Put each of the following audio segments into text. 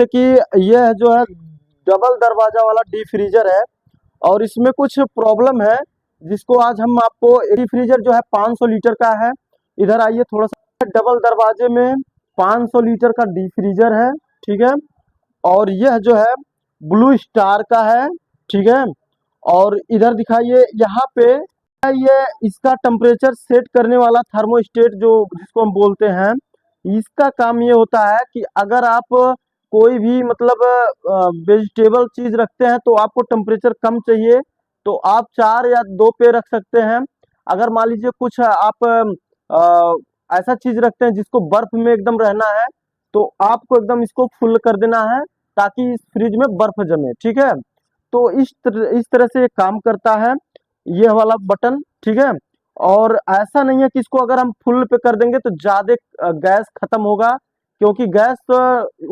कि यह जो है डबल दरवाजा वाला डी फ्रीजर है और इसमें कुछ प्रॉब्लम है जिसको आज हम आपको डी फ्रीजर जो है 500 लीटर का है। इधर आइए थोड़ा सा। डबल दरवाजे में 500 लीटर का डी फ्रीजर है, ठीक है। और यह जो है ब्लू स्टार का है, ठीक है। और इधर दिखाइए, यहाँ पे ये इसका टेम्परेचर सेट करने वाला थर्मोस्टेट जो जिसको हम बोलते हैं, इसका काम ये होता है कि अगर आप कोई भी मतलब वेजिटेबल चीज रखते हैं तो आपको टेम्परेचर कम चाहिए तो आप 4 या 2 पे रख सकते हैं। अगर मान लीजिए कुछ आप ऐसा चीज रखते हैं जिसको बर्फ में एकदम रहना है तो आपको एकदम इसको फुल कर देना है ताकि इस फ्रिज में बर्फ जमे, ठीक है। तो इस तरह से ये काम करता है ये वाला बटन, ठीक है। और ऐसा नहीं है कि इसको अगर हम फुल पे कर देंगे तो ज्यादा गैस खत्म होगा, क्योंकि गैस तो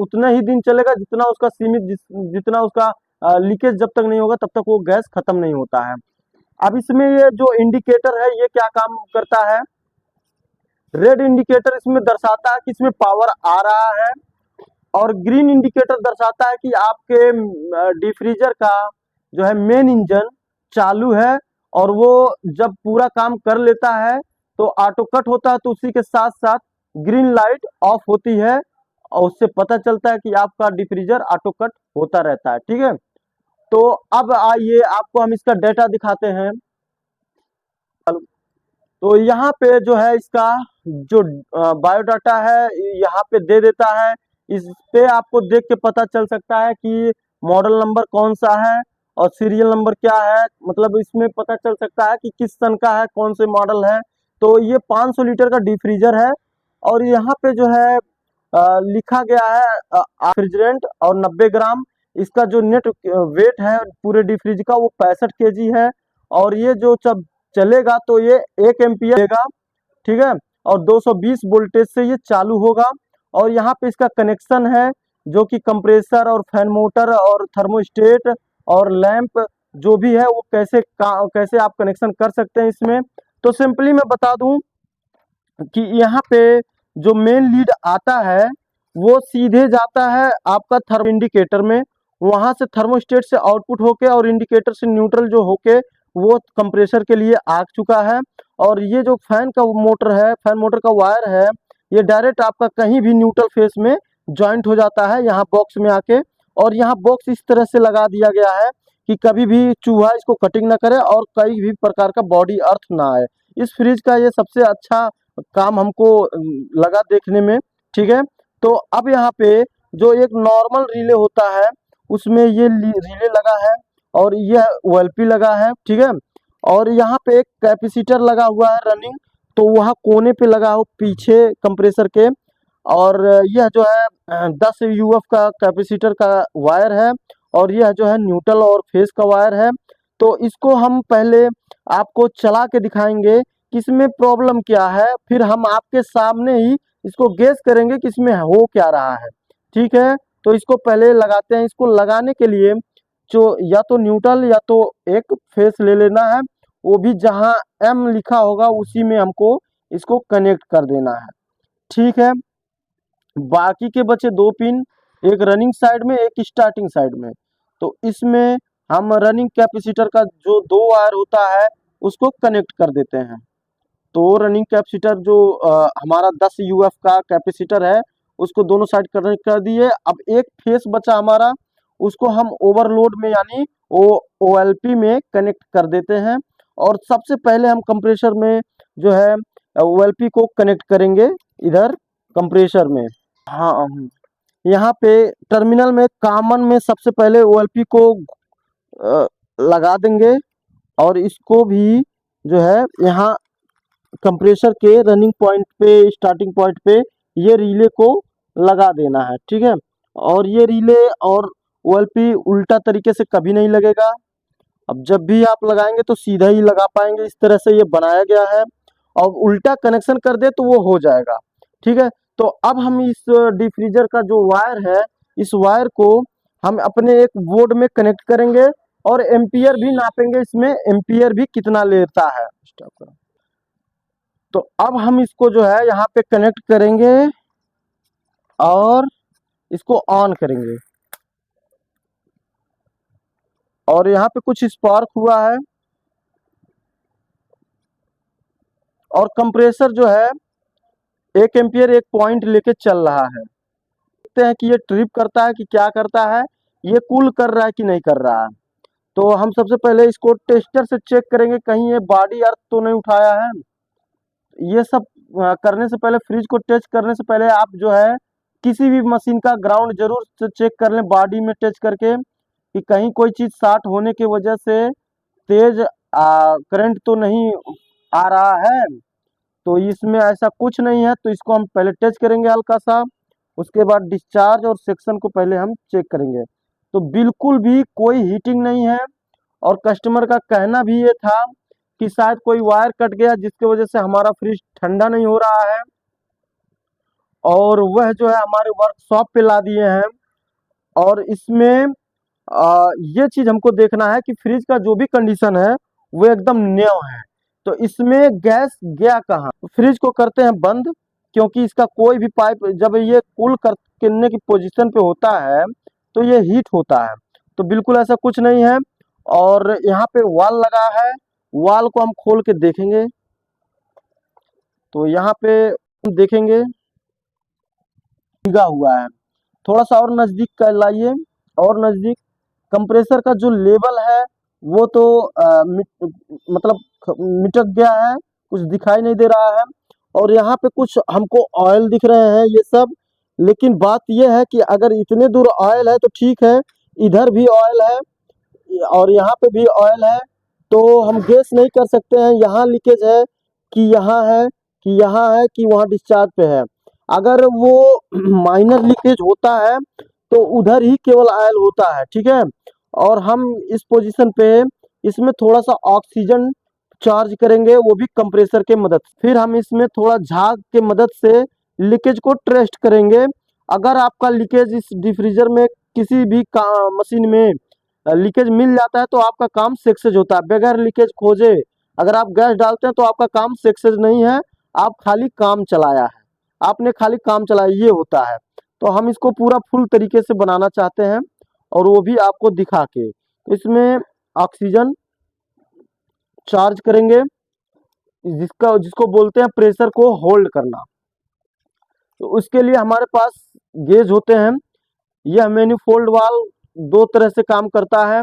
उतना ही दिन चलेगा जितना उसका सीमित जितना उसका लीकेज जब तक नहीं होगा तब तक वो गैस खत्म नहीं होता है। अब इसमें ये जो इंडिकेटर है ये क्या काम करता है, रेड इंडिकेटर इसमें दर्शाता है कि इसमें पावर आ रहा है और ग्रीन इंडिकेटर दर्शाता है कि आपके डिफ्रीजर का जो है मेन इंजन चालू है और वो जब पूरा काम कर लेता है तो ऑटो कट होता है, तो उसी के साथ साथ ग्रीन लाइट ऑफ होती है और उससे पता चलता है कि आपका डिफ्रीजर ऑटो कट होता रहता है, ठीक है। तो अब आइए आपको हम इसका डेटा दिखाते हैं। तो यहाँ पे जो है इसका जो बायोडाटा है यहाँ पे दे देता है। इस पे आपको देख के पता चल सकता है कि मॉडल नंबर कौन सा है और सीरियल नंबर क्या है, मतलब इसमें पता चल सकता है कि किस सन का है, कौन से मॉडल है। तो ये 500 लीटर का डिफ्रीजर है और यहाँ पे जो है लिखा गया है रेफ्रिजरेंट और 90 ग्राम। इसका जो नेट वेट है पूरे डिफ्रीज का वो 65 केजी है और ये जो जब चलेगा तो ये 1 एम्पियर देगा, ठीक है। और 220 वोल्टेज से ये चालू होगा और यहाँ पे इसका कनेक्शन है जो कि कंप्रेसर और फैन मोटर और थर्मोस्टेट और लैंप जो भी है वो कैसे आप कनेक्शन कर सकते हैं इसमें। तो सिंपली मैं बता दूं कि यहाँ पे जो मेन लीड आता है वो सीधे जाता है आपका थर्मो इंडिकेटर में, वहां से थर्मोस्टेट से आउटपुट होके और इंडिकेटर से न्यूट्रल जो होके वो कंप्रेसर के लिए आ चुका है। और ये जो फैन का मोटर है, फैन मोटर का वायर है, ये डायरेक्ट आपका कहीं भी न्यूट्रल फेस में ज्वाइंट हो जाता है यहाँ बॉक्स में आके। और यहाँ बॉक्स इस तरह से लगा दिया गया है कि कभी भी चूहा इसको कटिंग ना करे और कई भी प्रकार का बॉडी अर्थ ना आए। इस फ्रिज का ये सबसे अच्छा काम हमको लगा देखने में, ठीक है। तो अब यहाँ पे जो एक नॉर्मल रिले होता है उसमें ये रिले लगा है और यह ओएलपी लगा है, ठीक है। और यहाँ पे एक कैपेसिटर लगा हुआ है रनिंग, तो वह कोने पे लगा हो पीछे कंप्रेसर के। और यह जो है 10 यूएफ का कैपेसिटर का वायर है और यह जो है न्यूट्रल और फेस का वायर है। तो इसको हम पहले आपको चला के दिखाएंगे कि इसमें प्रॉब्लम क्या है, फिर हम आपके सामने ही इसको गेस करेंगे कि इसमें हो क्या रहा है, ठीक है। तो इसको पहले लगाते हैं। इसको लगाने के लिए जो या तो न्यूट्रल या तो एक फेस ले लेना है, वो भी जहां एम लिखा होगा उसी में हमको इसको कनेक्ट कर देना है, ठीक है। बाकी के बचे 2 पिन, एक रनिंग साइड में एक स्टार्टिंग साइड में। तो इसमें हम रनिंग कैपेसिटर का जो 2 वायर होता है उसको कनेक्ट कर देते हैं। तो रनिंग कैपेसिटर जो हमारा 10 यूएफ का कैपेसिटर है उसको दोनों साइड कनेक्ट कर दिए। अब एक फेस बचा हमारा, उसको हम ओवरलोड में यानी ओएलपी में कनेक्ट कर देते हैं। और सबसे पहले हम कंप्रेसर में जो है ओएलपी को कनेक्ट करेंगे इधर कंप्रेसर में। हाँ, यहाँ पे टर्मिनल में कॉमन में सबसे पहले ओएलपी को लगा देंगे और इसको भी जो है यहाँ कंप्रेसर के रनिंग पॉइंट पे, स्टार्टिंग पॉइंट पे ये रिले को लगा देना है, ठीक है। और ये रिले और ओएलपी उल्टा तरीके से कभी नहीं लगेगा। अब जब भी आप लगाएंगे तो सीधा ही लगा पाएंगे, इस तरह से ये बनाया गया है। और उल्टा कनेक्शन कर दे तो वो हो जाएगा, ठीक है। तो अब हम इस डिफ्रीजर का जो वायर है इस वायर को हम अपने एक बोर्ड में कनेक्ट करेंगे और एम्पियर भी नापेंगे, इसमें एम्पियर भी कितना लेता है। तो अब हम इसको जो है यहाँ पे कनेक्ट करेंगे और इसको ऑन करेंगे और यहाँ पे कुछ स्पार्क हुआ है और कंप्रेसर जो है 1 एम्पियर 1 पॉइंट लेके चल रहा है। देखते हैं कि ये ट्रिप करता है कि क्या करता है, ये कूल कर रहा है कि नहीं कर रहा है। तो हम सबसे पहले इसको टेस्टर से चेक करेंगे कहीं ये बॉडी अर्थ तो नहीं उठाया है। ये सब करने से पहले, फ्रिज को टेस्ट करने से पहले आप जो है किसी भी मशीन का ग्राउंड जरूर से चेक कर लें बॉडी में टच करके कि कहीं कोई चीज़ शॉर्ट होने की वजह से तेज करंट तो नहीं आ रहा है। तो इसमें ऐसा कुछ नहीं है, तो इसको हम पहले टच करेंगे हल्का सा, उसके बाद डिस्चार्ज और सेक्शन को पहले हम चेक करेंगे। तो बिल्कुल भी कोई हीटिंग नहीं है और कस्टमर का कहना भी ये था कि शायद कोई वायर कट गया जिसकी वजह से हमारा फ्रिज ठंडा नहीं हो रहा है, और वह जो है हमारे वर्कशॉप पे ला दिए हैं। और इसमें ये चीज हमको देखना है कि फ्रिज का जो भी कंडीशन है वो एकदम न्यू है। तो इसमें गैस गया कहाँ? फ्रिज को करते हैं बंद, क्योंकि इसका कोई भी पाइप जब ये कूल करने की पोजीशन पे होता है तो ये हीट होता है। तो बिल्कुल ऐसा कुछ नहीं है। और यहाँ पे वाल लगा है, वाल को हम खोल के देखेंगे तो यहाँ पे हम देखेंगे भीगा हुआ है। थोड़ा सा और नजदीक कर लाइए, और नजदीक। कंप्रेसर का जो लेवल है वो तो मतलब मिटक गया है, कुछ दिखाई नहीं दे रहा है। और यहाँ पे कुछ हमको ऑयल दिख रहे हैं ये सब, लेकिन बात ये है कि अगर इतने दूर ऑयल है तो ठीक है, इधर भी ऑयल है और यहाँ पे भी ऑयल है, तो हम गेस नहीं कर सकते हैं यहाँ लीकेज है कि यहाँ है, कि यहाँ है कि वहाँ डिस्चार्ज पे है। अगर वो माइनर लीकेज होता है तो उधर ही केवल ऑयल होता है, ठीक है। और हम इस पोजीशन पे इसमें थोड़ा सा ऑक्सीजन चार्ज करेंगे, वो भी कंप्रेसर के मदद से। फिर हम इसमें थोड़ा झाग के मदद से लीकेज को टेस्ट करेंगे। अगर आपका लीकेज इस डिफ्रीजर में किसी भी मशीन में लीकेज मिल जाता है तो आपका काम सक्सेस होता है। बगैर लीकेज खोजे अगर आप गैस डालते हैं तो आपका काम सक्सेस नहीं है, आप खाली काम चलाया है, आपने खाली काम चलाया, ये होता है। तो हम इसको पूरा फुल तरीके से बनाना चाहते हैं और वो भी आपको दिखा के। इसमें ऑक्सीजन चार्ज करेंगे, जिसको बोलते हैं प्रेशर को होल्ड करना। तो उसके लिए हमारे पास गेज होते हैं। यह मैनिफोल्ड वाल्व दो तरह से काम करता है,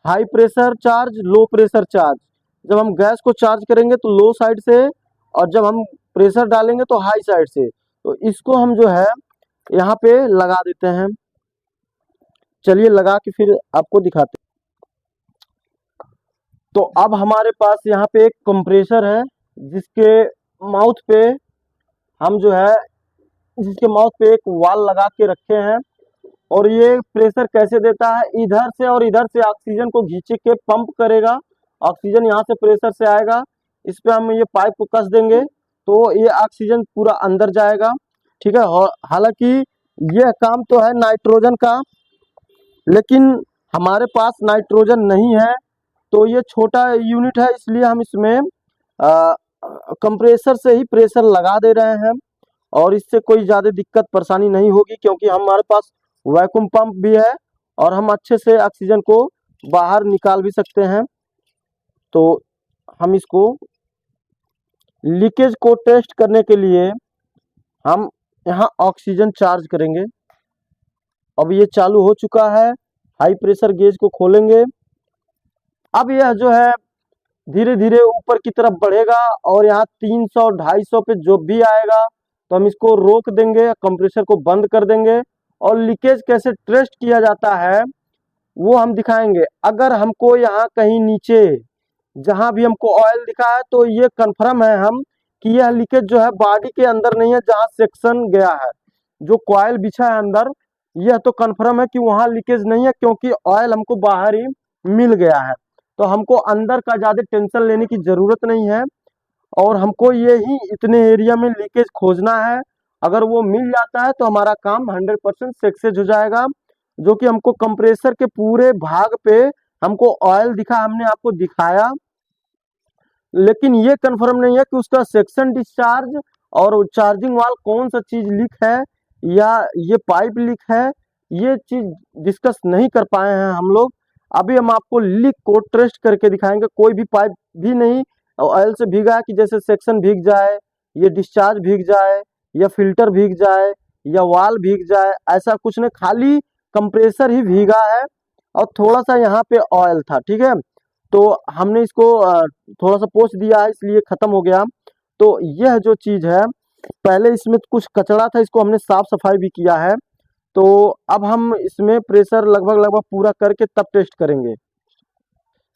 high pressure charge, low pressure charge. जब हम गैस को चार्ज करेंगे तो लो साइड से, और जब हम प्रेशर डालेंगे तो हाई साइड से। तो इसको हम जो है यहाँ पे लगा देते हैं। चलिए लगा के फिर आपको दिखाते हैं। तो अब हमारे पास यहाँ पे एक कंप्रेसर है जिसके माउथ पे हम जो है जिसके माउथ पे एक वाल लगा के रखे हैं। और ये प्रेशर कैसे देता है, इधर से और इधर से ऑक्सीजन को खींच के पंप करेगा, ऑक्सीजन यहाँ से प्रेशर से आएगा, इस पे हम ये पाइप को कस देंगे तो ये ऑक्सीजन पूरा अंदर जाएगा, ठीक है। हालांकि यह काम तो है नाइट्रोजन का, लेकिन हमारे पास नाइट्रोजन नहीं है, तो ये छोटा यूनिट है, इसलिए हम इसमें कंप्रेसर से ही प्रेशर लगा दे रहे हैं। और इससे कोई ज़्यादा दिक्कत परेशानी नहीं होगी, क्योंकि हमारे पास वैक्यूम पंप भी है और हम अच्छे से ऑक्सीजन को बाहर निकाल भी सकते हैं। तो हम इसको लीकेज को टेस्ट करने के लिए हम यहाँ ऑक्सीजन चार्ज करेंगे। अब ये चालू हो चुका है, हाई प्रेशर गेज को खोलेंगे। अब यह जो है धीरे धीरे ऊपर की तरफ बढ़ेगा और यहाँ 300 250 पे जो भी आएगा तो हम इसको रोक देंगे, कंप्रेसर को बंद कर देंगे। और लीकेज कैसे टेस्ट किया जाता है वो हम दिखाएंगे। अगर हमको यहाँ कहीं नीचे जहाँ भी हमको ऑयल दिखा है तो ये कंफर्म है हम कि यह लीकेज जो है बॉडी के अंदर नहीं है, जहाँ सेक्शन गया है, जो कॉयल बिछा है अंदर, यह तो कंफर्म है कि वहाँ लीकेज नहीं है, क्योंकि ऑयल हमको बाहर ही मिल गया है। तो हमको अंदर का ज़्यादा टेंशन लेने की ज़रूरत नहीं है, और हमको ये ही इतने एरिया में लीकेज खोजना है। अगर वो मिल जाता है तो हमारा काम 100% सक्सेस हो जाएगा। जो कि हमको कंप्रेसर के पूरे भाग पे हमको ऑयल दिखा, हमने आपको दिखाया, लेकिन ये कंफर्म नहीं है कि उसका सेक्शन डिस्चार्ज और चार्जिंग वाल कौन सा चीज लीक है, या ये पाइप लीक है, ये चीज डिस्कस नहीं कर पाए हैं हम लोग। अभी हम आपको लीक को टेस्ट करके दिखाएंगे। कोई भी पाइप भी नहीं ऑयल से भीगा है कि जैसे सेक्शन भीग जाए, ये डिस्चार्ज भीग जाए, या फिल्टर भीग जाए, या वाल भीग जाए, ऐसा कुछ नहीं, खाली कंप्रेसर ही भीगा है और थोड़ा सा यहाँ पे ऑयल था। ठीक है, तो हमने इसको थोड़ा सा पोंछ दिया है, इसलिए खत्म हो गया। तो यह जो चीज है, पहले इसमें कुछ कचरा था, इसको हमने साफ सफाई भी किया है। तो अब हम इसमें प्रेशर लगभग लगभग पूरा करके तब टेस्ट करेंगे।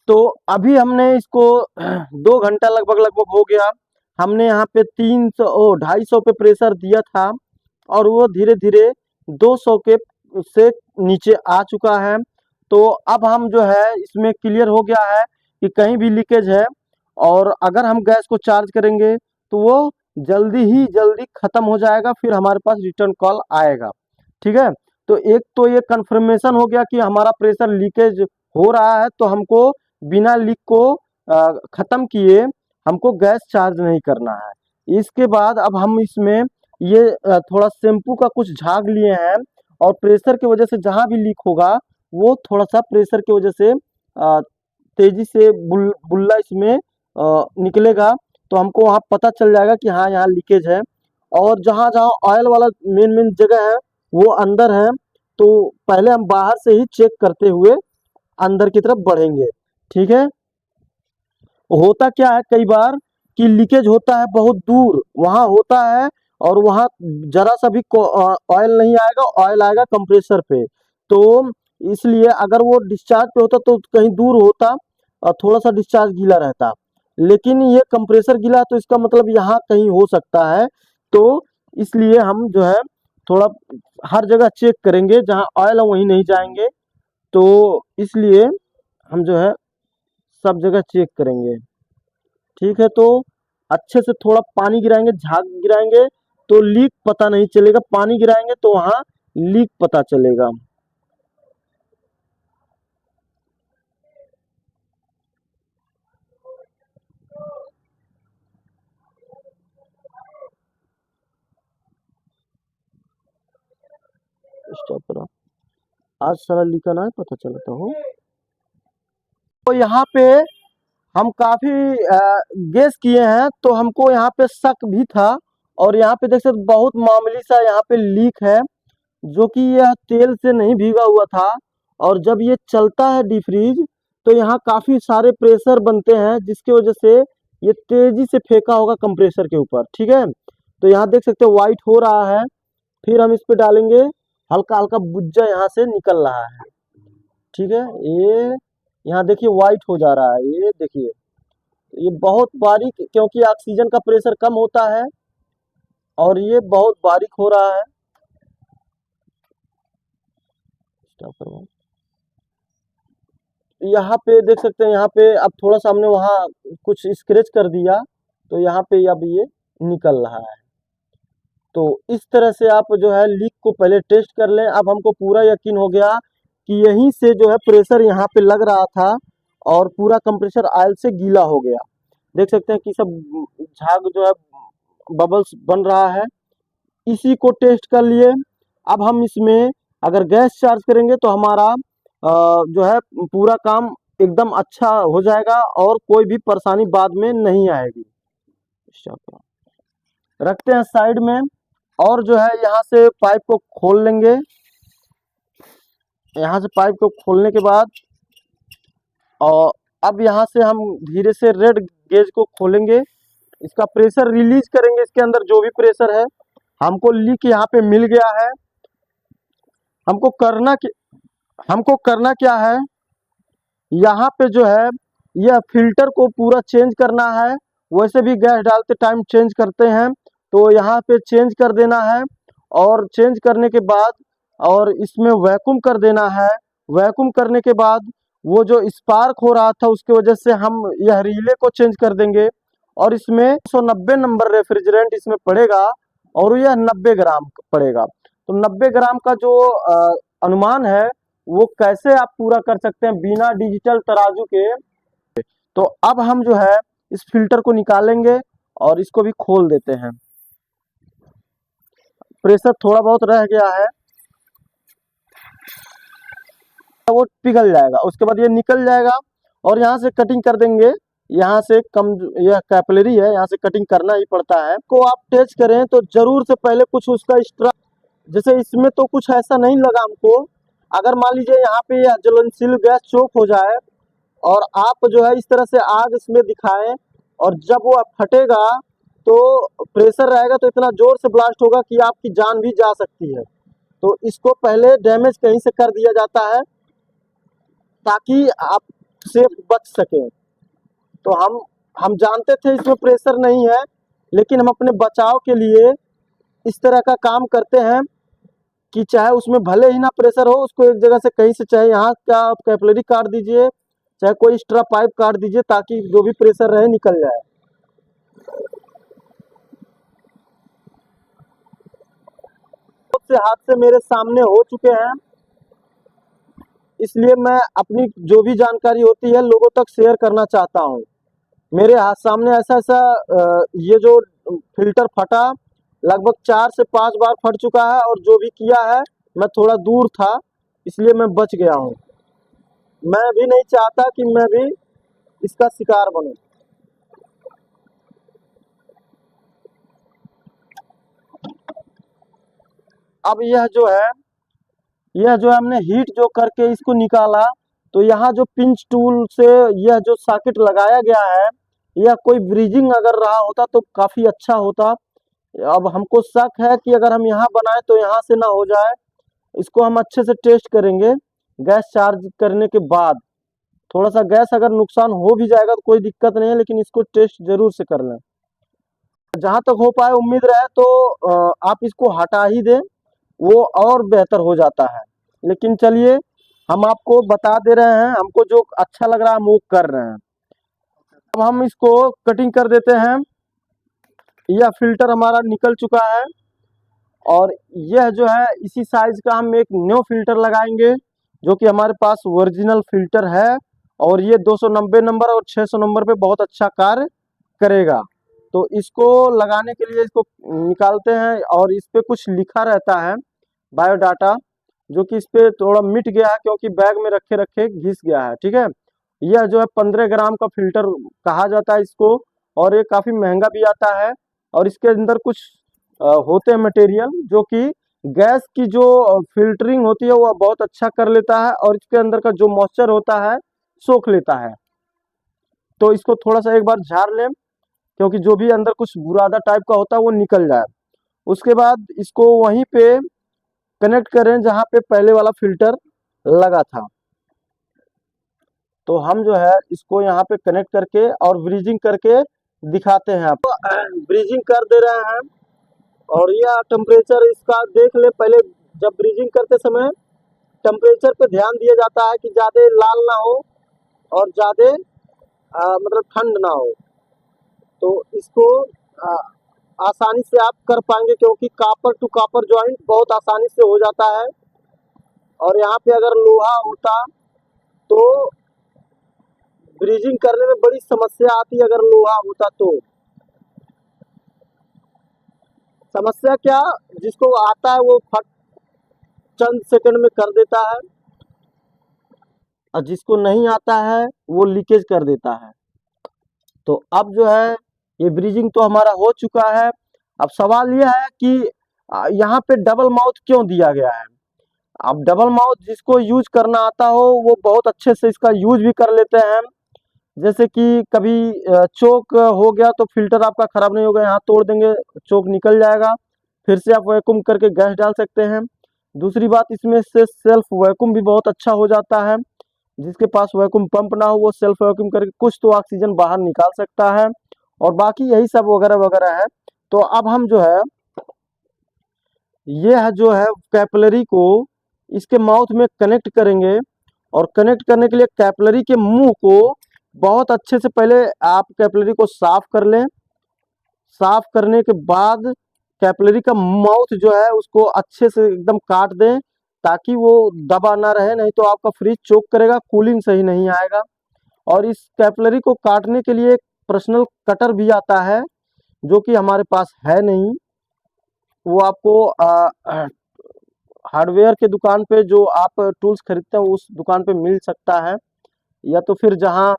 तो अभी हमने इसको 2 घंटा लगभग लगभग हो गया। हमने यहाँ पे 250 पे प्रेशर दिया था और वो धीरे धीरे 200 के से नीचे आ चुका है। तो अब हम जो है इसमें क्लियर हो गया है कि कहीं भी लीकेज है, और अगर हम गैस को चार्ज करेंगे तो वो जल्दी खत्म हो जाएगा, फिर हमारे पास रिटर्न कॉल आएगा। ठीक है, तो एक तो ये कंफर्मेशन हो गया कि हमारा प्रेशर लीकेज हो रहा है, तो हमको बिना लीक को खत्म किए हमको गैस चार्ज नहीं करना है। इसके बाद अब हम इसमें ये थोड़ा शैम्पू का कुछ झाग लिए हैं, और प्रेशर की वजह से जहाँ भी लीक होगा वो थोड़ा सा प्रेशर की वजह से तेजी से बुल्ला इसमें निकलेगा, तो हमको वहाँ पता चल जाएगा कि हाँ यहाँ लीकेज है। और जहाँ जहाँ ऑयल वाला मेन मेन जगह है वो अंदर है, तो पहले हम बाहर से ही चेक करते हुए अंदर की तरफ बढ़ेंगे। ठीक है, होता क्या है कई बार कि लीकेज होता है बहुत दूर, वहाँ होता है, और वहाँ जरा सा भी ऑयल नहीं आएगा, ऑयल आएगा कंप्रेसर पे। तो इसलिए अगर वो डिस्चार्ज पे होता तो कहीं दूर होता और थोड़ा सा डिस्चार्ज गीला रहता, लेकिन ये कंप्रेसर गीला है तो इसका मतलब यहाँ कहीं हो सकता है। तो इसलिए हम जो है थोड़ा हर जगह चेक करेंगे, जहाँ ऑयल है वहीं नहीं जाएंगे। तो इसलिए हम जो है सब जगह चेक करेंगे। ठीक है, तो अच्छे से थोड़ा पानी गिराएंगे, झाग गिराएंगे, तो लीक पता नहीं चलेगा, पानी गिराएंगे तो वहां लीक पता चलेगा। स्टॉप करो, आज सारा लीका ना है पता चलता हो। तो यहाँ पे हम काफी गेस किए हैं, तो हमको यहाँ पे शक भी था, और यहाँ पे देख सकते बहुत मामूली सा यहाँ पे लीक है, जो कि यह तेल से नहीं भीगा हुआ था। और जब ये चलता है डिफ्रीज तो यहाँ काफी सारे प्रेशर बनते हैं, जिसकी वजह से ये तेजी से फेंका होगा कंप्रेसर के ऊपर। ठीक है, तो यहाँ देख सकते हो वाइट हो रहा है, फिर हम इस पे डालेंगे, हल्का हल्का बुज्जा यहाँ से निकल रहा है। ठीक है, ये यहाँ देखिए वाइट हो जा रहा है, ये देखिए, ये बहुत बारीक, क्योंकि ऑक्सीजन का प्रेशर कम होता है और ये बहुत बारीक हो रहा है। स्टॉप करवाओ। यहाँ पे देख सकते हैं, यहाँ पे अब थोड़ा सा हमने वहाँ कुछ स्क्रैच कर दिया, तो यहाँ पे अब ये निकल रहा है। तो इस तरह से आप जो है लीक को पहले टेस्ट कर लें। अब हमको पूरा यकीन हो गया कि यहीं से जो है प्रेशर यहाँ पे लग रहा था, और पूरा कंप्रेसर ऑयल से गीला हो गया। देख सकते हैं कि सब झाग जो है बबल्स बन रहा है। इसी को टेस्ट कर लिए। अब हम इसमें अगर गैस चार्ज करेंगे तो हमारा जो है पूरा काम एकदम अच्छा हो जाएगा, और कोई भी परेशानी बाद में नहीं आएगी। रखते हैं साइड में, और जो है यहाँ से पाइप को खोल लेंगे। यहाँ से पाइप को खोलने के बाद, और अब यहाँ से हम धीरे से रेड गेज को खोलेंगे, इसका प्रेशर रिलीज करेंगे। इसके अंदर जो भी प्रेशर है, हमको लीक यहाँ पे मिल गया है। हमको करना हमको करना क्या है, यहाँ पे जो है यह फिल्टर को पूरा चेंज करना है। वैसे भी गैस डालते टाइम चेंज करते हैं, तो यहाँ पे चेंज कर देना है, और चेंज करने के बाद और इसमें वैक्यूम कर देना है। वैक्यूम करने के बाद वो जो स्पार्क हो रहा था उसकी वजह से हम यह रिले को चेंज कर देंगे, और इसमें 190 नंबर रेफ्रिजरेंट इसमें पड़ेगा, और यह 90 ग्राम पड़ेगा। तो 90 ग्राम का जो अनुमान है वो कैसे आप पूरा कर सकते हैं बिना डिजिटल तराजू के। तो अब हम जो है इस फिल्टर को निकालेंगे और इसको भी खोल देते हैं। प्रेशर थोड़ा बहुत रह गया है वो पिघल जाएगा, उसके बाद ये निकल जाएगा और यहाँ से कटिंग कर देंगे। यहाँ से कम, यह कैपिलरी है, यहाँ से कटिंग करना ही पड़ता है। को आप टेस्ट करें तो जरूर से पहले कुछ उसका एक्स्ट्रा, जैसे इसमें तो कुछ ऐसा नहीं लगा हमको। अगर मान लीजिए यहाँ पे यह ज्वलनशील गैस चोक हो जाए और आप जो है इस तरह से आग इसमें दिखाएं और जब वो फटेगा तो प्रेशर रहेगा तो इतना जोर से ब्लास्ट होगा कि आपकी जान भी जा सकती है। तो इसको पहले डैमेज कहीं से कर दिया जाता है ताकि आप से बच सके। तो हम जानते थे इसमें प्रेशर नहीं है, लेकिन हम अपने बचाव के लिए इस तरह का काम करते हैं कि चाहे उसमें भले ही ना प्रेशर हो, उसको एक जगह से कहीं से, चाहे यहाँ का आप कैपिलरी काट दीजिए, चाहे कोई एक्स्ट्रा पाइप काट दीजिए, ताकि जो भी प्रेशर रहे निकल जाए। बहुत से हादसे मेरे सामने हो चुके हैं, इसलिए मैं अपनी जो भी जानकारी होती है लोगों तक शेयर करना चाहता हूँ। मेरे हाथ सामने ऐसा ऐसा ये जो फिल्टर फटा लगभग 4 से 5 बार फट चुका है, और जो भी किया है मैं थोड़ा दूर था इसलिए मैं बच गया हूँ। मैं भी नहीं चाहता कि मैं भी इसका शिकार बनूं। अब यह जो हमने हीट जो करके इसको निकाला, तो यहाँ जो पिंच टूल से यह जो सॉकेट लगाया गया है, यह कोई ब्रीजिंग अगर रहा होता तो काफ़ी अच्छा होता। अब हमको शक है कि अगर हम यहाँ बनाए तो यहाँ से ना हो जाए। इसको हम अच्छे से टेस्ट करेंगे गैस चार्ज करने के बाद। थोड़ा सा गैस अगर नुकसान हो भी जाएगा तो कोई दिक्कत नहीं है, लेकिन इसको टेस्ट जरूर से कर लें। जहाँ तक हो पाए उम्मीद रहे तो आप इसको हटा ही दें, वो और बेहतर हो जाता है। लेकिन चलिए, हम आपको बता दे रहे हैं, हमको जो अच्छा लग रहा है हम वो कर रहे हैं। अब हम इसको कटिंग कर देते हैं। यह फिल्टर हमारा निकल चुका है और यह जो है इसी साइज का हम एक न्यू फिल्टर लगाएंगे, जो कि हमारे पास ओरिजिनल फिल्टर है, और ये 290 नंबर और 600 नंबर पे बहुत अच्छा कार्य करेगा। तो इसको लगाने के लिए इसको निकालते हैं और इस पे कुछ लिखा रहता है बायोडाटा, जो कि इस पे थोड़ा मिट गया है क्योंकि बैग में रखे रखे घिस गया है। ठीक है, यह जो है 15 ग्राम का फिल्टर कहा जाता है इसको, और ये काफ़ी महंगा भी आता है। और इसके अंदर कुछ होते हैं मटेरियल जो कि गैस की जो फिल्टरिंग होती है वो बहुत अच्छा कर लेता है, और इसके अंदर का जो मॉइस्चर होता है सोख लेता है। तो इसको थोड़ा सा एक बार झाड़ लें, क्योंकि जो भी अंदर कुछ बुरादा टाइप का होता है वो निकल जाए। उसके बाद इसको वहीं पे कनेक्ट करें जहाँ पे पहले वाला फिल्टर लगा था। तो हम जो है इसको यहाँ पे कनेक्ट करके और ब्रीजिंग करके दिखाते हैं आपको। ब्रीजिंग कर दे रहे हैं, और यह टेम्परेचर इसका देख ले पहले। जब ब्रीजिंग करते समय टेम्परेचर पे ध्यान दिया जाता है कि ज़्यादा लाल ना हो और ज़्यादा मतलब ठंड ना हो। तो इसको आ, आसानी से आप कर पाएंगे, क्योंकि कापर टू कापर ज्वाइंट बहुत आसानी से हो जाता है। और यहाँ पे अगर लोहा होता तो ब्रीजिंग करने में बड़ी समस्या आती, अगर लोहा होता तो। समस्या क्या, जिसको आता है वो फट चंद सेकंड में कर देता है, और जिसको नहीं आता है वो लीकेज कर देता है। तो अब जो है ये ब्रीजिंग तो हमारा हो चुका है। अब सवाल यह है कि यहाँ पे डबल माउथ क्यों दिया गया है। अब डबल माउथ जिसको यूज करना आता हो वो बहुत अच्छे से इसका यूज भी कर लेते हैं। जैसे कि कभी चोक हो गया तो फिल्टर आपका खराब नहीं होगा, यहाँ तोड़ देंगे चोक निकल जाएगा, फिर से आप वैक्यूम करके गैस डाल सकते हैं। दूसरी बात, इसमें से सेल्फ वैक्यूम भी बहुत अच्छा हो जाता है। जिसके पास वैक्यूम पंप ना हो वो सेल्फ वैक्यूम करके कुछ तो ऑक्सीजन बाहर निकाल सकता है, और बाकी यही सब वगैरह वगैरह है। तो अब हम जो है ये है जो है कैपिलरी को इसके माउथ में कनेक्ट करेंगे, और कनेक्ट करने के लिए कैपिलरी के मुंह को बहुत अच्छे से पहले आप कैपिलरी को साफ कर लें। साफ करने के बाद कैपिलरी का माउथ जो है उसको अच्छे से एकदम काट दें, ताकि वो दबा ना रहे, नहीं तो आपका फ्रिज चोक करेगा, कूलिंग सही नहीं आएगा। और इस कैपिलरी को काटने के लिए एक पर्सनल कटर भी आता है, जो कि हमारे पास है नहीं। वो आपको हार्डवेयर के दुकान पे जो आप टूल्स खरीदते हैं उस दुकान पे मिल सकता है, या तो फिर जहाँ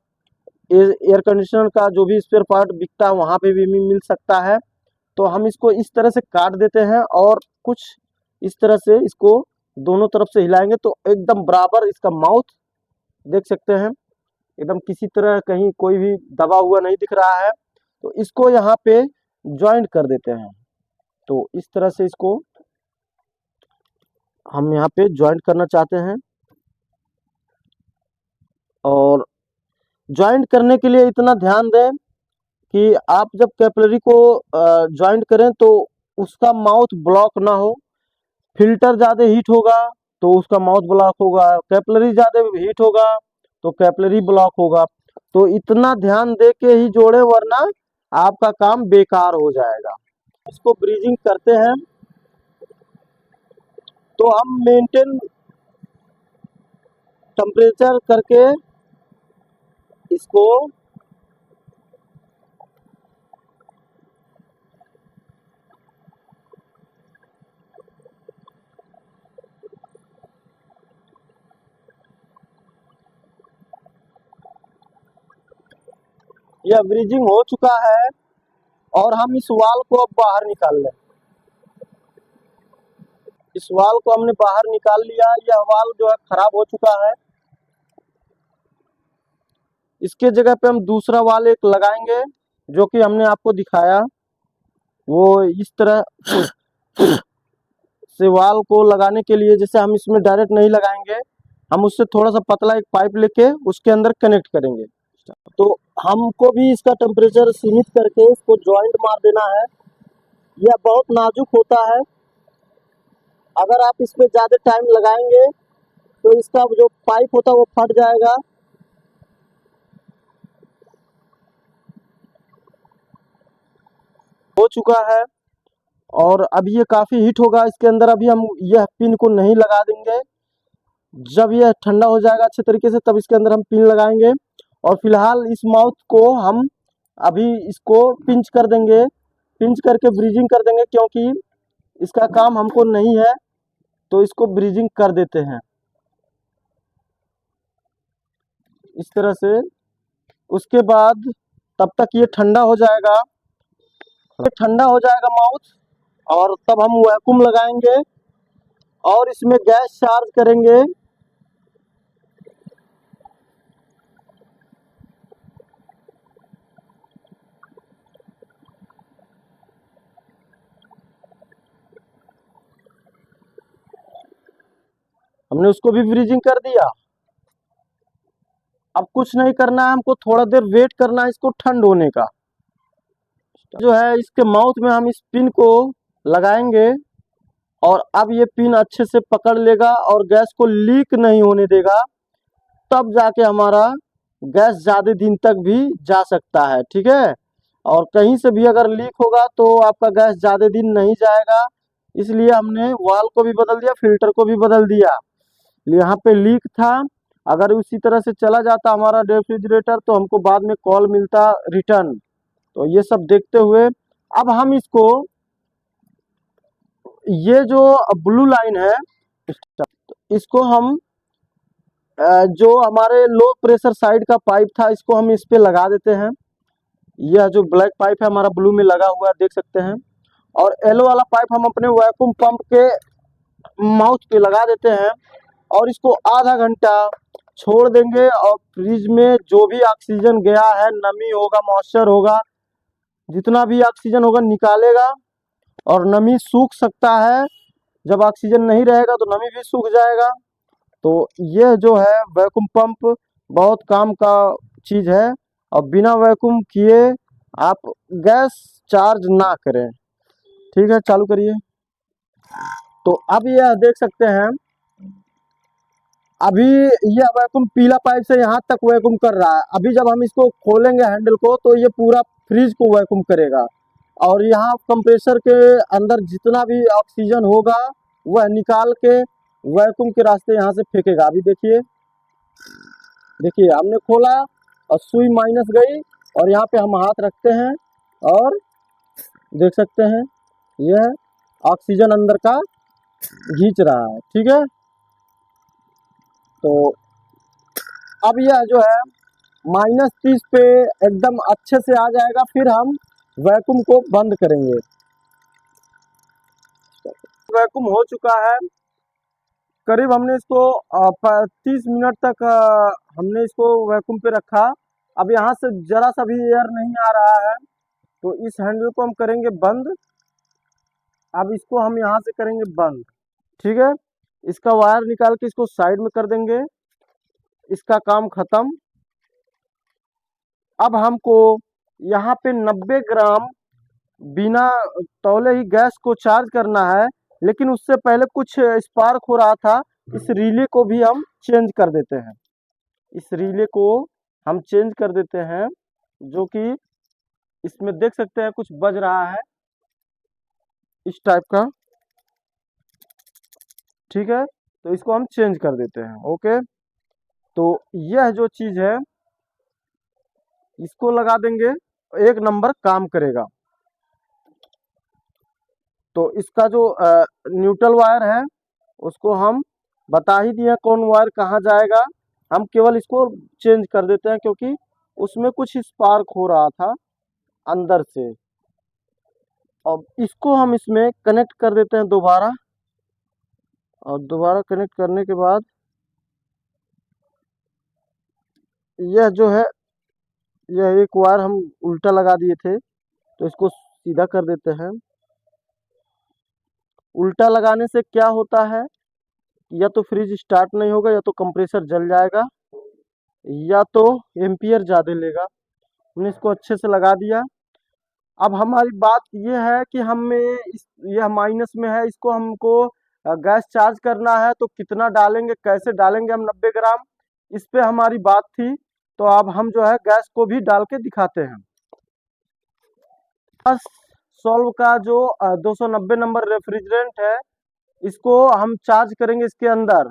एयर कंडीशनर का जो भी स्पेयर पार्ट बिकता है वहाँ पे भी मिल सकता है। तो हम इसको इस तरह से काट देते हैं और कुछ इस तरह से इसको दोनों तरफ से हिलाएंगे तो एकदम बराबर इसका माउथ देख सकते हैं, एकदम किसी तरह कहीं कोई भी दबा हुआ नहीं दिख रहा है। तो इसको यहाँ पे ज्वाइंट कर देते हैं। तो इस तरह से इसको हम यहाँ पे ज्वाइंट करना चाहते हैं, और ज्वाइंट करने के लिए इतना ध्यान दें कि आप जब कैपिलरी को ज्वाइंट करें तो उसका माउथ ब्लॉक ना हो। फिल्टर ज़्यादा हीट होगा तो उसका माउथ ब्लॉक होगा, कैपिलरी ज़्यादा हीट होगा तो कैपिलरी ब्लॉक होगा। तो इतना ध्यान दे के ही जोड़े, वरना आपका काम बेकार हो जाएगा। इसको ब्रीजिंग करते हैं तो हम मेंटेन टेम्परेचर करके इसको यह ब्रीजिंग हो चुका है और हम इस वाल को अब बाहर निकाल लें। इस वाल को हमने बाहर निकाल लिया। यह वाल जो है खराब हो चुका है। इसके जगह पे हम दूसरा वाल एक लगाएंगे जो कि हमने आपको दिखाया। वो इस तरह से वाल को लगाने के लिए, जैसे हम इसमें डायरेक्ट नहीं लगाएंगे, हम उससे थोड़ा सा पतला एक पाइप लेके उसके अंदर कनेक्ट करेंगे। तो हमको भी इसका टेम्परेचर सीमित करके इसको जॉइंट मार देना है। यह बहुत नाजुक होता है, अगर आप इस पे ज़्यादा टाइम लगाएंगे तो इसका जो पाइप होता है वो फट जाएगा। हो चुका है और अभी ये काफ़ी हीट होगा इसके अंदर। अभी हम यह पिन को नहीं लगा देंगे, जब यह ठंडा हो जाएगा अच्छे तरीके से तब इसके अंदर हम पिन लगाएंगे। और फिलहाल इस माउथ को हम अभी इसको पिंच कर देंगे, पिंच करके ब्रीजिंग कर देंगे, क्योंकि इसका काम हमको नहीं है तो इसको ब्रीजिंग कर देते हैं इस तरह से। उसके बाद तब तक ये ठंडा हो जाएगा, ठंडा हो जाएगा माउथ, और तब हम वैक्यूम लगाएंगे और इसमें गैस चार्ज करेंगे। हमने उसको भी ब्रीजिंग कर दिया। अब कुछ नहीं करना है, हमको थोड़ा देर वेट करना है इसको ठंड होने का। जो है इसके माउथ में हम इस पिन को लगाएंगे और अब ये पिन अच्छे से पकड़ लेगा और गैस को लीक नहीं होने देगा। तब जाके हमारा गैस ज़्यादा दिन तक भी जा सकता है, ठीक है। और कहीं से भी अगर लीक होगा तो आपका गैस ज़्यादा दिन नहीं जाएगा। इसलिए हमने वाल को भी बदल दिया, फिल्टर को भी बदल दिया। यहाँ पे लीक था, अगर उसी तरह से चला जाता हमारा रेफ्रिजरेटर तो हमको बाद में कॉल मिलता रिटर्न। तो ये सब देखते हुए अब हम इसको, ये जो ब्लू लाइन है इसको हम जो हमारे लो प्रेशर साइड का पाइप था इसको हम इस पे लगा देते हैं। यह जो ब्लैक पाइप है हमारा ब्लू में लगा हुआ है, देख सकते हैं। और येलो वाला पाइप हम अपने वैक्यूम पंप के माउथ पे लगा देते हैं और इसको आधा घंटा छोड़ देंगे। और फ्रिज में जो भी ऑक्सीजन गया है, नमी होगा, मॉइस्चर होगा, जितना भी ऑक्सीजन होगा निकालेगा। और नमी सूख सकता है, जब ऑक्सीजन नहीं रहेगा तो नमी भी सूख जाएगा। तो यह जो है वैक्यूम पंप बहुत काम का चीज़ है, और बिना वैक्यूम किए आप गैस चार्ज ना करें। ठीक है, चालू करिए। तो अब यह देख सकते हैं, अभी यह वैक्यूम पीला पाइप से यहाँ तक वैक्यूम कर रहा है। अभी जब हम इसको खोलेंगे हैंडल को तो ये पूरा फ्रिज को वैक्यूम करेगा और यहाँ कंप्रेसर के अंदर जितना भी ऑक्सीजन होगा वह निकाल के वैक्यूम के रास्ते यहाँ से फेंकेगा। अभी देखिए, देखिए हमने खोला और सुई माइनस गई और यहाँ पे हम हाथ रखते हैं और देख सकते हैं यह ऑक्सीजन अंदर का खींच रहा है। ठीक है, तो अब यह जो है -30 पे एकदम अच्छे से आ जाएगा, फिर हम वैक्यूम को बंद करेंगे। वैक्यूम हो चुका है, करीब हमने इसको 30 मिनट तक हमने इसको वैक्यूम पे रखा। अब यहाँ से जरा सा भी एयर नहीं आ रहा है, तो इस हैंडल को हम करेंगे बंद। अब इसको हम यहाँ से करेंगे बंद। ठीक है, इसका वायर निकाल के इसको साइड में कर देंगे, इसका काम खत्म। अब हमको यहाँ पे 90 ग्राम बिना तौले ही गैस को चार्ज करना है, लेकिन उससे पहले कुछ स्पार्क हो रहा था। इस रिले को भी हम चेंज कर देते हैं, इस रिले को हम चेंज कर देते हैं, जो कि इसमें देख सकते हैं कुछ बज रहा है इस टाइप का। ठीक है, तो इसको हम चेंज कर देते हैं। ओके, तो यह जो चीज है इसको लगा देंगे, एक नंबर काम करेगा। तो इसका जो न्यूट्रल वायर है उसको हम बता ही दिए कौन वायर कहाँ जाएगा, हम केवल इसको चेंज कर देते हैं क्योंकि उसमें कुछ स्पार्क हो रहा था अंदर से। अब इसको हम इसमें कनेक्ट कर देते हैं दोबारा, और दोबारा कनेक्ट करने के बाद यह जो है, यह एक वायर हम उल्टा लगा दिए थे, तो इसको सीधा कर देते हैं। उल्टा लगाने से क्या होता है, या तो फ्रिज स्टार्ट नहीं होगा, या तो कंप्रेसर जल जाएगा, या तो एम्पियर ज़्यादा लेगा। हमने इसको अच्छे से लगा दिया। अब हमारी बात यह है कि हमें यह माइनस में है, इसको हमको गैस चार्ज करना है, तो कितना डालेंगे, कैसे डालेंगे हम 90 ग्राम, इस पे हमारी बात थी। तो अब हम जो है गैस को भी डाल के दिखाते हैं। बस सॉल्व का जो 290 नंबर रेफ्रिजरेंट है, इसको हम चार्ज करेंगे इसके अंदर,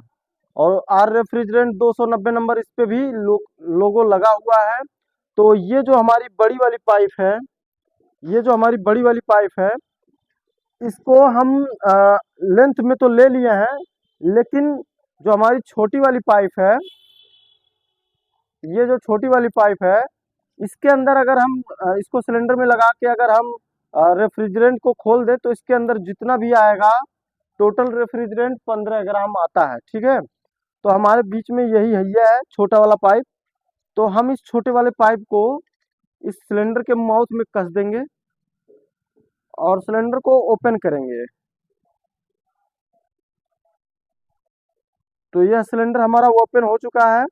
और आर रेफ्रिजरेंट 290 नंबर इस पे भी लोगो लगा हुआ है। तो ये जो हमारी बड़ी वाली पाइप है, ये जो हमारी बड़ी वाली पाइप है, इसको हम लेंथ में तो ले लिए हैं, लेकिन जो हमारी छोटी वाली पाइप है, ये जो छोटी वाली पाइप है, इसके अंदर अगर हम इसको सिलेंडर में लगा के अगर हम रेफ्रिजरेंट को खोल दे, तो इसके अंदर जितना भी आएगा टोटल रेफ्रिजरेंट 15 ग्राम आता है। ठीक है, तो हमारे बीच में यही हैया है छोटा वाला पाइप। तो हम इस छोटे वाले पाइप को इस सिलेंडर के माउथ में कस देंगे और सिलेंडर को ओपन करेंगे। तो यह सिलेंडर हमारा ओपन हो चुका है,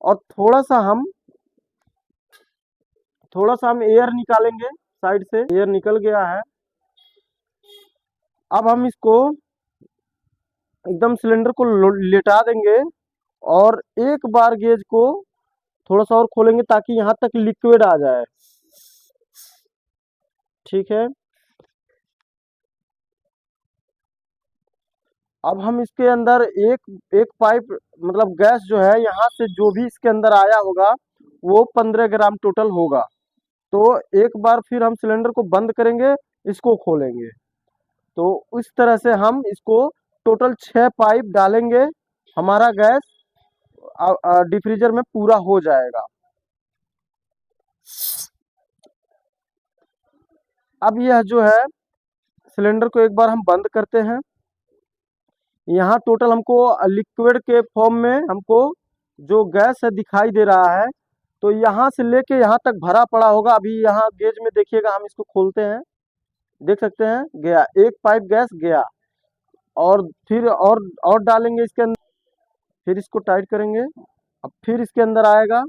और थोड़ा सा हम एयर निकालेंगे, साइड से एयर निकल गया है। अब हम इसको एकदम सिलेंडर को लेटा देंगे, और एक बार गेज को थोड़ा सा और खोलेंगे ताकि यहाँ तक लिक्विड आ जाए। ठीक है, अब हम इसके अंदर एक एक पाइप, मतलब गैस जो है यहाँ से जो भी इसके अंदर आया होगा वो 15 ग्राम टोटल होगा। तो एक बार फिर हम सिलेंडर को बंद करेंगे, इसको खोलेंगे, तो इस तरह से हम इसको टोटल 6 पाइप डालेंगे, हमारा गैस डिफ्रीजर में पूरा हो जाएगा। अब यह जो है सिलेंडर को एक बार हम बंद करते हैं। यहाँ टोटल हमको लिक्विड के फॉर्म में हमको जो गैस है दिखाई दे रहा है। तो यहाँ से लेके यहाँ तक भरा पड़ा होगा। अभी यहाँ गेज में देखिएगा, हम इसको खोलते हैं, देख सकते हैं गया, एक पाइप गैस गया, और फिर और डालेंगे इसके अंदर, फिर इसको टाइट करेंगे, अब फिर इसके अंदर आएगा।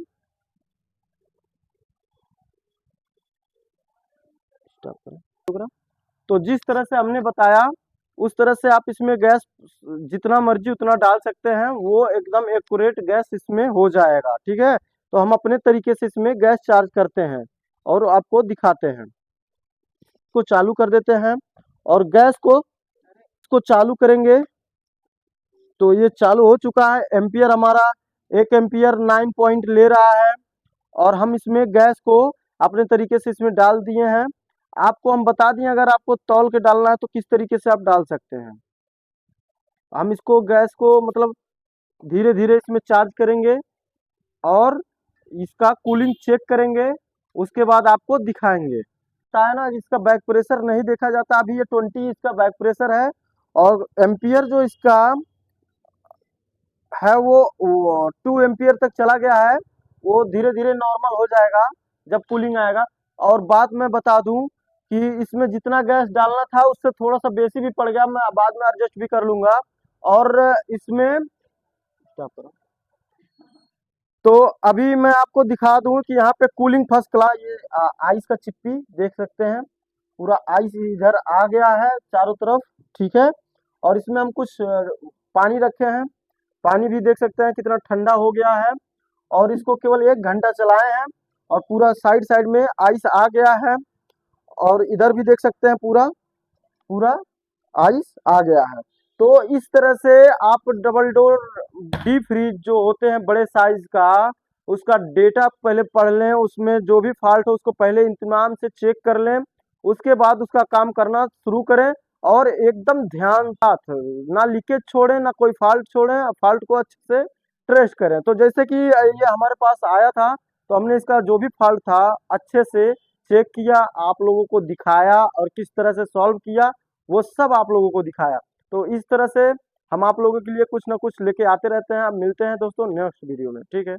तो जिस तरह से हमने बताया उस तरह से आप इसमें गैस जितना मर्जी उतना डाल सकते हैं, वो एकदम एक्यूरेट गैस इसमें हो जाएगा। ठीक है, तो हम अपने तरीके से इसमें गैस चार्ज करते हैं और आपको दिखाते हैं। को चालू कर देते हैं और गैस को चालू करेंगे, तो ये चालू हो चुका है। एम्पियर हमारा 1 एम्पियर 9 पॉइंट ले रहा है, और हम इसमें गैस को अपने तरीके से इसमें डाल दिए हैं। आपको हम बता दिए, अगर आपको तौल के डालना है तो किस तरीके से आप डाल सकते हैं। हम इसको गैस को मतलब धीरे धीरे इसमें चार्ज करेंगे और इसका कूलिंग चेक करेंगे, उसके बाद आपको दिखाएंगे। होता है ना, इसका बैक प्रेशर नहीं देखा जाता, अभी ये 20 इसका बैक प्रेशर है, और एम्पियर जो इसका है वो 2 एम्पियर तक चला गया है। वो धीरे धीरे नॉर्मल हो जाएगा जब कूलिंग आएगा। और बात मैं बता दूं कि इसमें जितना गैस डालना था उससे थोड़ा सा बेसी भी पड़ गया, मैं बाद में एडजस्ट भी कर लूंगा। और इसमें क्या करूं, तो अभी मैं आपको दिखा दूं कि यहाँ पे कूलिंग फर्स्ट क्लास, ये आइस का चिप्पी देख सकते हैं, पूरा आइस इधर आ गया है चारों तरफ। ठीक है, और इसमें हम कुछ पानी रखे हैं, पानी भी देख सकते हैं कितना ठंडा हो गया है। और इसको केवल 1 घंटा चलाए हैं और पूरा साइड साइड में आइस आ गया है। और इधर भी देख सकते हैं पूरा पूरा आइस आ गया है। तो इस तरह से आप डबल डोर डीप फ्रीज जो होते हैं बड़े साइज का, उसका डेटा पहले पढ़ लें, उसमें जो भी फॉल्ट हो उसको पहले इत्मीनान से चेक कर लें, उसके बाद उसका काम करना शुरू करें। और एकदम ध्यान साथ, ना लीकेज छोड़ें ना कोई फॉल्ट छोड़ें, फॉल्ट को अच्छे से ट्रेस करें। तो जैसे कि ये हमारे पास आया था, तो हमने इसका जो भी फॉल्ट था अच्छे से चेक किया, आप लोगों को दिखाया, और किस तरह से सॉल्व किया वो सब आप लोगों को दिखाया। तो इस तरह से हम आप लोगों के लिए कुछ ना कुछ लेके आते रहते हैं। अब मिलते हैं दोस्तों नेक्स्ट वीडियो में, ठीक है।